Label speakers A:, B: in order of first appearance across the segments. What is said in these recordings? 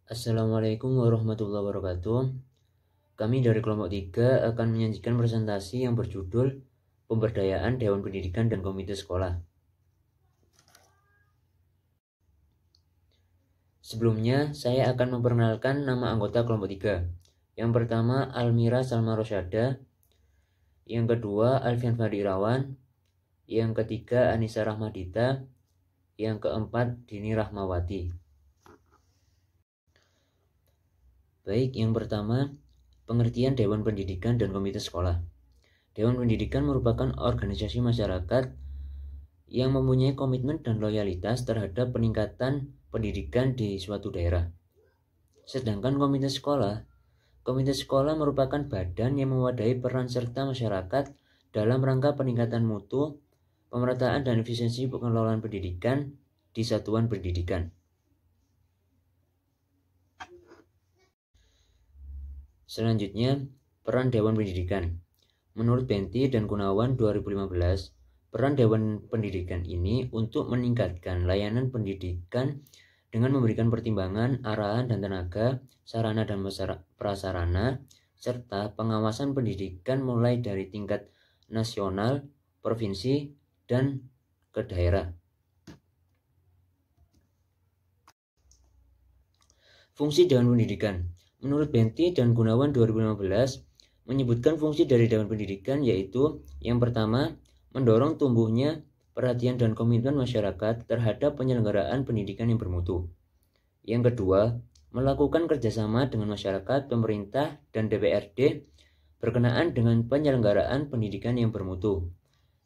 A: Assalamualaikum warahmatullahi wabarakatuh. Kami dari kelompok 3 akan menyajikan presentasi yang berjudul Pemberdayaan Dewan Pendidikan dan Komite Sekolah. Sebelumnya, saya akan memperkenalkan nama anggota kelompok 3. Yang pertama, Almira Salma Rosyada. Yang kedua, Alfian Fadi Irawan. Yang ketiga, Anissa Rahmadita. Yang keempat, Dini Rahmawati. Baik, yang pertama, pengertian Dewan Pendidikan dan Komite Sekolah. Dewan Pendidikan merupakan organisasi masyarakat yang mempunyai komitmen dan loyalitas terhadap peningkatan pendidikan di suatu daerah. Sedangkan komite sekolah merupakan badan yang mewadahi peran serta masyarakat dalam rangka peningkatan mutu, pemerataan dan efisiensi pengelolaan pendidikan di satuan pendidikan. Selanjutnya, peran Dewan Pendidikan. Menurut Benti dan Gunawan 2015, peran Dewan Pendidikan ini untuk meningkatkan layanan pendidikan dengan memberikan pertimbangan, arahan dan tenaga, sarana dan prasarana, serta pengawasan pendidikan mulai dari tingkat nasional, provinsi, dan ke daerah. Fungsi Dewan Pendidikan. Menurut Benti dan Gunawan 2015, menyebutkan fungsi dari Dewan Pendidikan yaitu yang pertama, mendorong tumbuhnya perhatian dan komitmen masyarakat terhadap penyelenggaraan pendidikan yang bermutu. Yang kedua, melakukan kerjasama dengan masyarakat, pemerintah, dan DPRD berkenaan dengan penyelenggaraan pendidikan yang bermutu.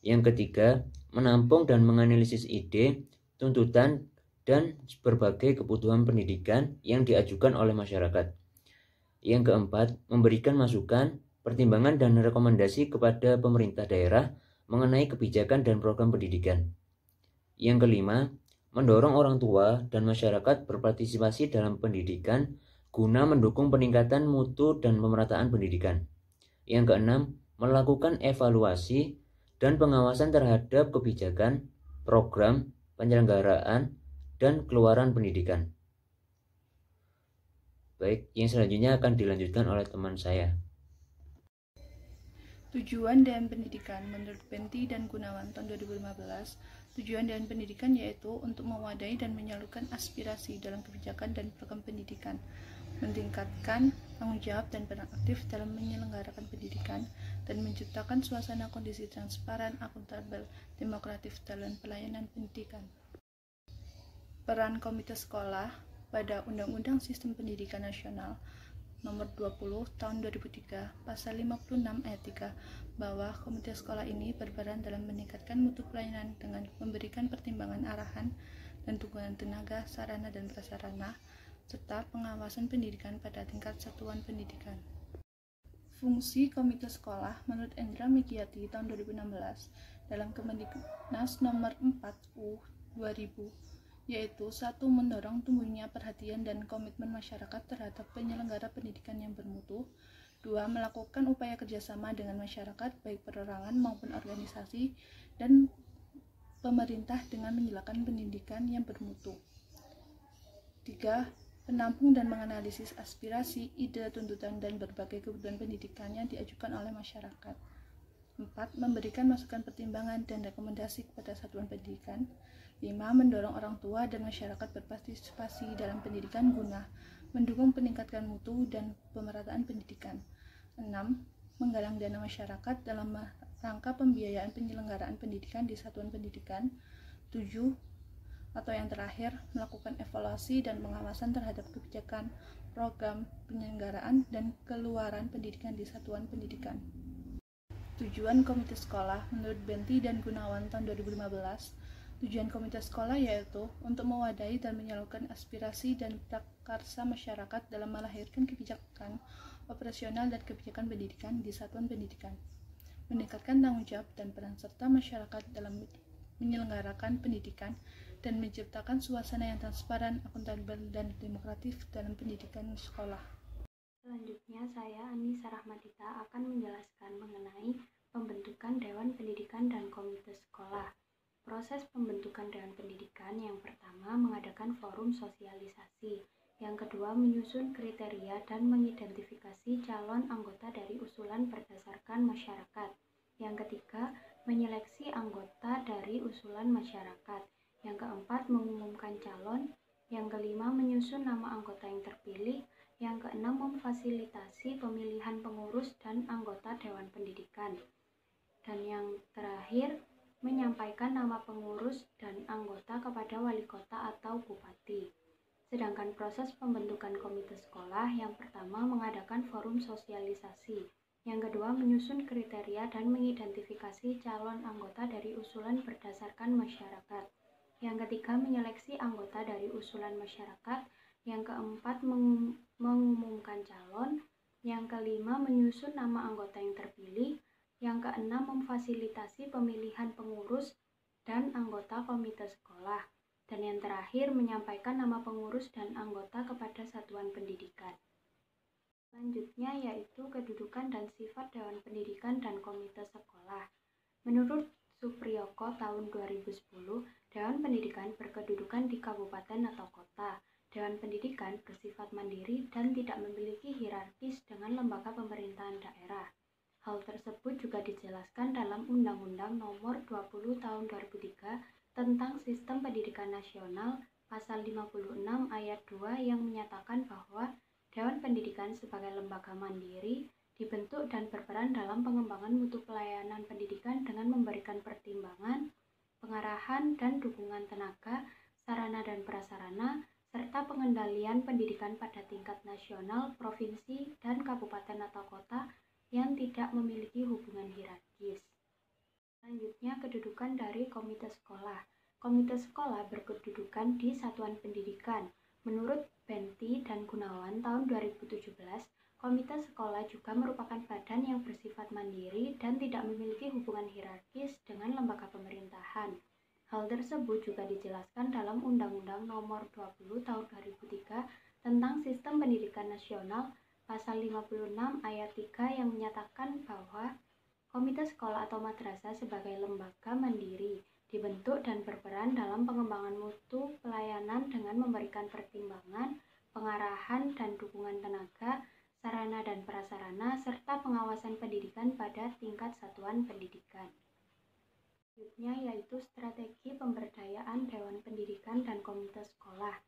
A: Yang ketiga, menampung dan menganalisis ide, tuntutan, dan berbagai kebutuhan pendidikan yang diajukan oleh masyarakat. Yang keempat, memberikan masukan, pertimbangan, dan rekomendasi kepada pemerintah daerah mengenai kebijakan dan program pendidikan. Yang kelima, mendorong orang tua dan masyarakat berpartisipasi dalam pendidikan guna mendukung peningkatan mutu dan pemerataan pendidikan. Yang keenam, melakukan evaluasi dan pengawasan terhadap kebijakan, program, penyelenggaraan, dan keluaran pendidikan. Baik, yang selanjutnya akan dilanjutkan oleh teman saya.
B: Tujuan Dewan Pendidikan. Menurut Benti dan Gunawan tahun 2015, tujuan Dewan Pendidikan yaitu untuk mewadahi dan menyalurkan aspirasi dalam kebijakan dan program pendidikan, meningkatkan tanggung jawab dan peran aktif dalam menyelenggarakan pendidikan, dan menciptakan suasana kondisi transparan, akuntabel, demokratif dalam pelayanan pendidikan. Peran komite sekolah pada Undang-Undang Sistem Pendidikan Nasional Nomor 20 Tahun 2003 Pasal 56 Ayat 3 bahwa komite sekolah ini berperan dalam meningkatkan mutu pelayanan dengan memberikan pertimbangan arahan dan dukungan tenaga, sarana dan prasarana, serta pengawasan pendidikan pada tingkat satuan pendidikan. Fungsi komite sekolah menurut Endra Megiati tahun 2016 dalam Kemendiknas Nomor 4 U 2000 yaitu 1. Mendorong tumbuhnya perhatian dan komitmen masyarakat terhadap penyelenggara pendidikan yang bermutu. 2. Melakukan upaya kerjasama dengan masyarakat, baik perorangan maupun organisasi, dan pemerintah dengan menjalankan pendidikan yang bermutu. 3. Menampung dan menganalisis aspirasi, ide, tuntutan, dan berbagai kebutuhan pendidikan yang diajukan oleh masyarakat. 4. Memberikan masukan pertimbangan dan rekomendasi kepada satuan pendidikan. 5. Mendorong orang tua dan masyarakat berpartisipasi dalam pendidikan guna mendukung peningkatan mutu dan pemerataan pendidikan. 6. Menggalang dana masyarakat dalam rangka pembiayaan penyelenggaraan pendidikan di satuan pendidikan. 7. Atau yang terakhir, melakukan evaluasi dan pengawasan terhadap kebijakan, program, penyelenggaraan, dan keluaran pendidikan di satuan pendidikan. Tujuan komite sekolah menurut Benti dan Gunawan tahun 2015, tujuan komite sekolah yaitu untuk mewadahi dan menyalurkan aspirasi dan prakarsa masyarakat dalam melahirkan kebijakan operasional dan kebijakan pendidikan di satuan pendidikan, meningkatkan tanggung jawab dan peran serta masyarakat dalam menyelenggarakan pendidikan, dan menciptakan suasana yang transparan, akuntabel, dan demokratif dalam pendidikan sekolah.
C: Selanjutnya, saya Anissa Rahmadita akan menjelaskan mengenai pembentukan Dewan Pendidikan dan Komite Sekolah. Proses pembentukan Dewan Pendidikan yang pertama mengadakan forum sosialisasi, Yang kedua, menyusun kriteria dan mengidentifikasi calon anggota dari usulan berdasarkan masyarakat. Yang ketiga, menyeleksi anggota dari usulan masyarakat. Yang keempat, mengumumkan calon. Yang kelima, menyusun nama anggota yang terpilih. Yang keenam, memfasilitasi pemilihan pengurus dan anggota Dewan Pendidikan. Dan yang terakhir, menyampaikan nama pengurus dan anggota kepada wali kota atau bupati. Sedangkan proses pembentukan komite sekolah, yang pertama mengadakan forum sosialisasi, yang kedua menyusun kriteria dan mengidentifikasi calon anggota dari usulan berdasarkan masyarakat, yang ketiga menyeleksi anggota dari usulan masyarakat, yang keempat mengumumkan calon, yang kelima menyusun nama anggota yang terpilih, yang keenam memfasilitasi pemilihan pengurus dan anggota komite sekolah, dan yang terakhir menyampaikan nama pengurus dan anggota kepada satuan pendidikan. Selanjutnya yaitu kedudukan dan sifat Dewan Pendidikan dan Komite Sekolah. Menurut Supriyoko tahun 2010, Dewan Pendidikan berkedudukan di kabupaten atau kota. Dewan Pendidikan bersifat mandiri dan tidak memiliki hierarkis dengan lembaga pemerintahan daerah. Hal tersebut juga dijelaskan dalam Undang-Undang Nomor 20 Tahun 2003 tentang Sistem Pendidikan Nasional pasal 56 ayat 2 yang menyatakan bahwa Dewan Pendidikan sebagai lembaga mandiri dibentuk dan berperan dalam pengembangan mutu pelayanan pendidikan dengan memberikan pertimbangan, pengarahan dan dukungan tenaga, sarana dan prasarana, serta pengendalian pendidikan pada tingkat nasional, provinsi, dan kabupaten atau kota yang tidak memiliki hubungan hierarkis. Selanjutnya, kedudukan dari komite sekolah. Komite sekolah berkedudukan di satuan pendidikan. Menurut Benti dan Gunawan tahun 2017, komite sekolah juga merupakan badan yang bersifat mandiri dan tidak memiliki hubungan hierarkis dengan lembaga pemerintahan. Hal tersebut juga dijelaskan dalam Undang-Undang Nomor 20 Tahun 2003 tentang Sistem Pendidikan Nasional pasal 56 ayat 3 yang menyatakan bahwa komite sekolah atau madrasah sebagai lembaga mandiri dibentuk dan berperan dalam pengembangan mutu pelayanan dengan memberikan pertimbangan, pengarahan dan dukungan tenaga, sarana dan prasarana, serta pengawasan pendidikan pada tingkat satuan pendidikan. Selanjutnya yaitu strategi pemberdayaan Dewan Pendidikan dan Komite Sekolah.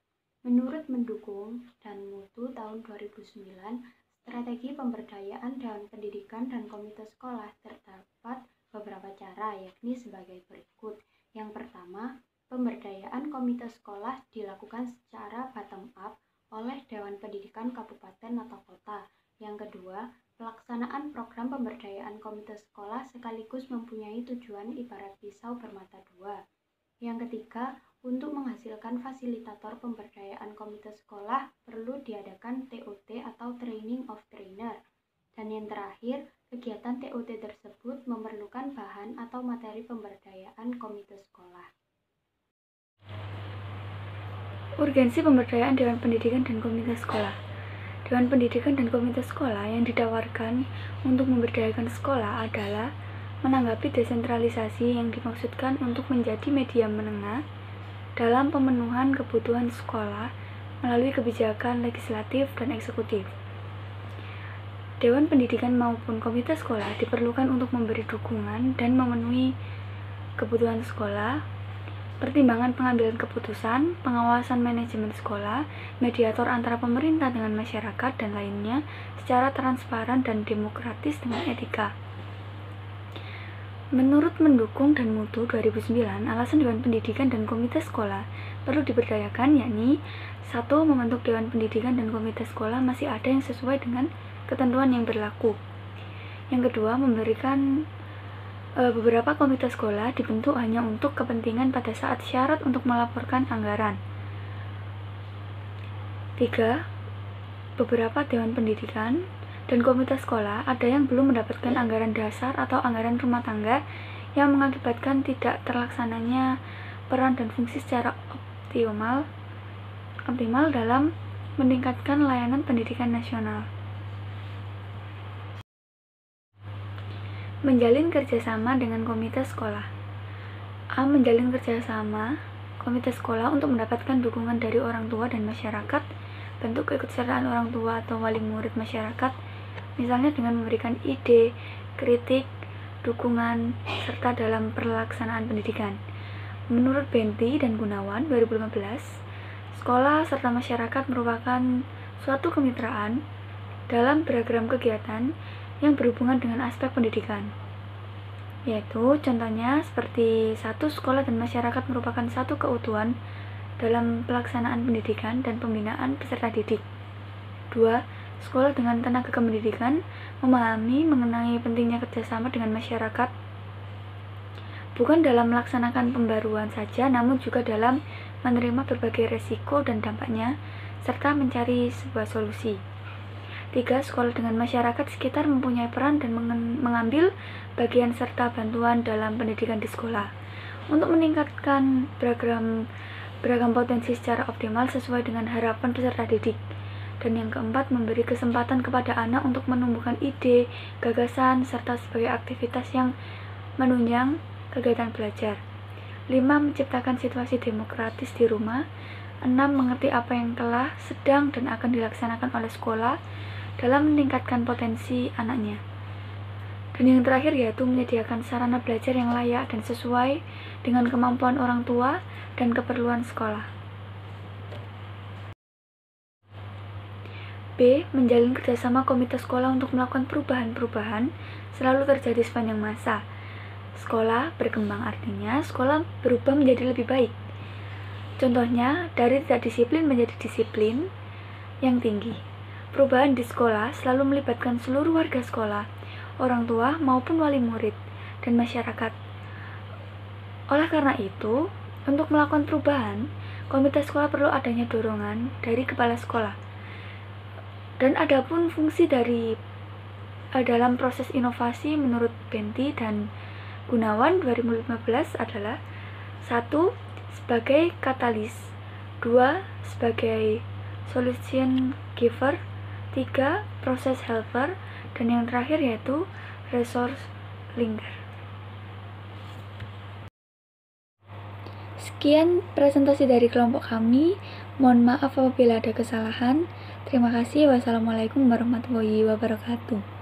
C: Menurut Mendukung dan Mutu tahun 2009, strategi pemberdayaan Dewan Pendidikan dan Komite Sekolah terdapat beberapa cara, yakni sebagai berikut. Yang pertama, pemberdayaan komite sekolah dilakukan secara bottom up oleh Dewan Pendidikan Kabupaten atau Kota. Yang kedua, pelaksanaan program pemberdayaan komite sekolah sekaligus mempunyai tujuan ibarat pisau bermata dua. Yang ketiga, untuk menghasilkan fasilitator pemberdayaan komite sekolah perlu diadakan TOT atau Training of Trainer. Dan yang terakhir, kegiatan TOT tersebut memerlukan bahan atau materi pemberdayaan komite sekolah.
D: Urgensi pemberdayaan Dewan Pendidikan dan Komite Sekolah. Dewan Pendidikan dan Komite Sekolah yang ditawarkan untuk memberdayakan sekolah adalah menanggapi desentralisasi yang dimaksudkan untuk menjadi media menengah dalam pemenuhan kebutuhan sekolah melalui kebijakan legislatif dan eksekutif. Dewan Pendidikan maupun komite sekolah diperlukan untuk memberi dukungan dan memenuhi kebutuhan sekolah, pertimbangan pengambilan keputusan, pengawasan manajemen sekolah, mediator antara pemerintah dengan masyarakat dan lainnya secara transparan dan demokratis dengan etika. Menurut Mendukung dan Mutu 2009, alasan Dewan Pendidikan dan Komite Sekolah perlu diberdayakan yakni 1. Membentuk Dewan Pendidikan dan Komite Sekolah masih ada yang sesuai dengan ketentuan yang berlaku. Yang kedua, memberikan beberapa komite sekolah dibentuk hanya untuk kepentingan pada saat syarat untuk melaporkan anggaran. 3. Beberapa dewan pendidikan dan komite sekolah ada yang belum mendapatkan anggaran dasar atau anggaran rumah tangga yang mengakibatkan tidak terlaksananya peran dan fungsi secara optimal dalam meningkatkan layanan pendidikan nasional. Menjalin kerjasama dengan komite sekolah. A. Menjalin kerjasama komite sekolah untuk mendapatkan dukungan dari orang tua dan masyarakat bentuk keikutsertaan orang tua atau wali murid masyarakat, misalnya dengan memberikan ide, kritik, dukungan, serta dalam pelaksanaan pendidikan. Menurut Benti dan Gunawan 2015, sekolah serta masyarakat merupakan suatu kemitraan dalam beragam kegiatan yang berhubungan dengan aspek pendidikan. Yaitu contohnya seperti 1. Sekolah dan masyarakat merupakan satu keutuhan dalam pelaksanaan pendidikan dan pembinaan peserta didik. 2. Sekolah dengan tenaga kependidikan memahami mengenai pentingnya kerjasama dengan masyarakat, bukan dalam melaksanakan pembaruan saja, namun juga dalam menerima berbagai resiko dan dampaknya, serta mencari sebuah solusi. 3. Sekolah dengan masyarakat sekitar mempunyai peran dan mengambil bagian serta bantuan dalam pendidikan di sekolah untuk meningkatkan beragam potensi secara optimal sesuai dengan harapan peserta didik. Dan yang keempat, memberi kesempatan kepada anak untuk menumbuhkan ide, gagasan, serta sebagai aktivitas yang menunjang kegiatan belajar. 5. Menciptakan situasi demokratis di rumah. 6. Mengerti apa yang telah, sedang, dan akan dilaksanakan oleh sekolah dalam meningkatkan potensi anaknya. Dan yang terakhir yaitu menyediakan sarana belajar yang layak dan sesuai dengan kemampuan orang tua dan keperluan sekolah. B. Menjalin kerjasama komite sekolah untuk melakukan perubahan-perubahan selalu terjadi sepanjang masa sekolah berkembang, artinya sekolah berubah menjadi lebih baik. Contohnya, dari tidak disiplin menjadi disiplin yang tinggi. Perubahan di sekolah selalu melibatkan seluruh warga sekolah, orang tua maupun wali murid, dan masyarakat. Oleh karena itu, untuk melakukan perubahan, komite sekolah perlu adanya dorongan dari kepala sekolah. Dan adapun fungsi dalam proses inovasi menurut Benti dan Gunawan 2015 adalah 1. Sebagai katalis, 2. Sebagai solution giver, 3. Proses helper, dan yang terakhir yaitu resource linker. Sekian presentasi dari kelompok kami. Mohon maaf apabila ada kesalahan. Terima kasih. Wassalamualaikum warahmatullahi wabarakatuh.